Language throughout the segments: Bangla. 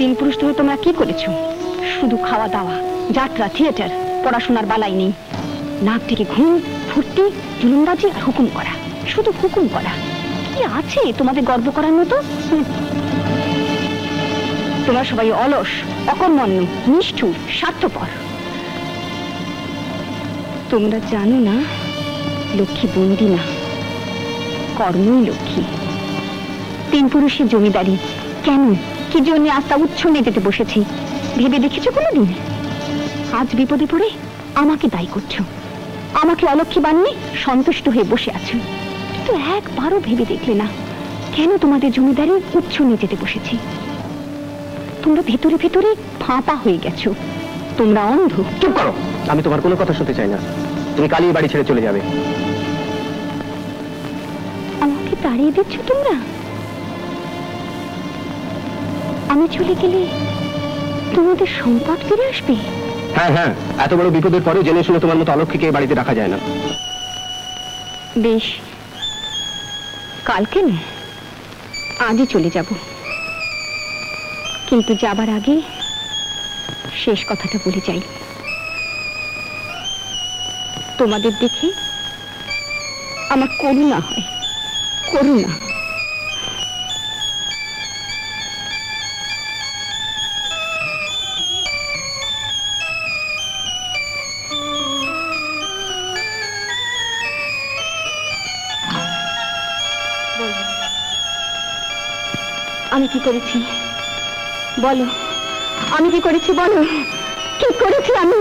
তিন পুরুষ ধরে তোমরা কি করেছো? শুধু খাওয়া দাওয়া, যাত্রা, থিয়েটার, পড়াশোনার বালাই নেই। নাক থেকে ঘুম, ফুর্তি, জুলুমবাজি আর হুকুম করা, শুধু হুকুম করা। কি আছে তোমাদের গর্ব করার মতো? তোমরা সবাই অলস, অকর্মণ্য, নিষ্ঠুর, স্বার্থপর। তোমরা জানো না লক্ষ্মী বন্দি না, কর্মই লক্ষ্মী। তিন পুরুষের জমিদারি কেন, কি জন্য আজ তা উচ্ছন্নে যেতে বসেছি ভেবে দেখেছো কোনোদিন? আজ বিপদে পড়ে আমাকে দায়ী করছো, আমাকে অলক্ষ্মী বানিয়ে সন্তুষ্ট হয়ে বসে আছো। কিন্তু একবারও ভেবে দেখলে না কেন তোমাদের জমিদারি উচ্ছন্নে যেতে বসেছি? তোমরা ভেতরে ভেতরে ফাঁপা হয়ে গেছো, তোমরা অন্ধ। চুপ করো, আমি তোমার কোনো কথা শুনতে চাই না। তুমি কালই বাড়ি ছেড়ে চলে যাবে। আমাকে তাড়িয়ে দিচ্ছ তোমরা? আমি চলে গেলে তোমাদের সম্পদ ফিরে আসবে? হ্যাঁ হ্যাঁ, এত বড় বিপদের পরে জেনে শুনে তোমার মতো অলক্ষ্মীকে বাড়িতে রাখা যায় না। বেশ, কালকে না, আজই চলে যাব। কিন্তু যাবার আগে শেষ কথাটা বলে যাই। তোমাদের দেখে আমার করুণা হয়, করুণা। আমি কি করেছি বলো, আমি কি করেছি বলো, কি করেছি আমি?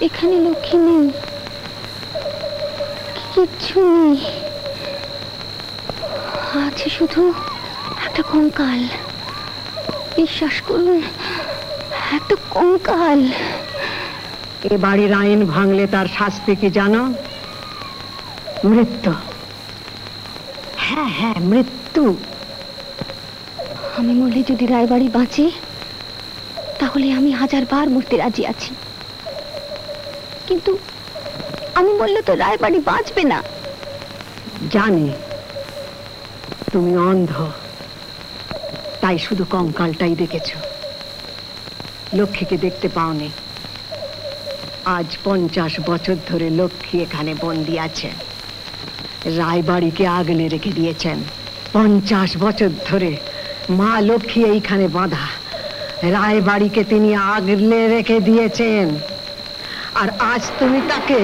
এখানে লক্ষ্মী নেই, কিচ্ছু নেই, আছে শুধু একটা কঙ্কাল। বিশ্বাস করুন, একটা কঙ্কাল। এ বাড়ির আইন ভাঙলে তার শাস্তি কি জানো? মৃত্যু। হ্যাঁ হ্যাঁ, মৃত্যু। আমি মরলে যদি রায়বাড়ি বাঁচে তাহলে আমি 1000 বার মরতে রাজি আছি, কিন্তু আমি বললে তো রায়বাড়ি বাঁচবে না। জানি তুমি অন্ধ, তাই শুধু কঙ্কালটাই দেখেছ, লক্ষ্মীকে দেখতে পাওনি। আজ 50 বছর ধরে লক্ষ্মী এখানে বন্দি আছে। রায়বাড়িকে আগলে রেখে দিয়েছেন। 50 বছর ধরে মা লক্ষ্মী এইখানে বাঁধা, রায়বাড়িকে তিনি আগলে রেখে দিয়েছেন। আর আজ তুমি তাকে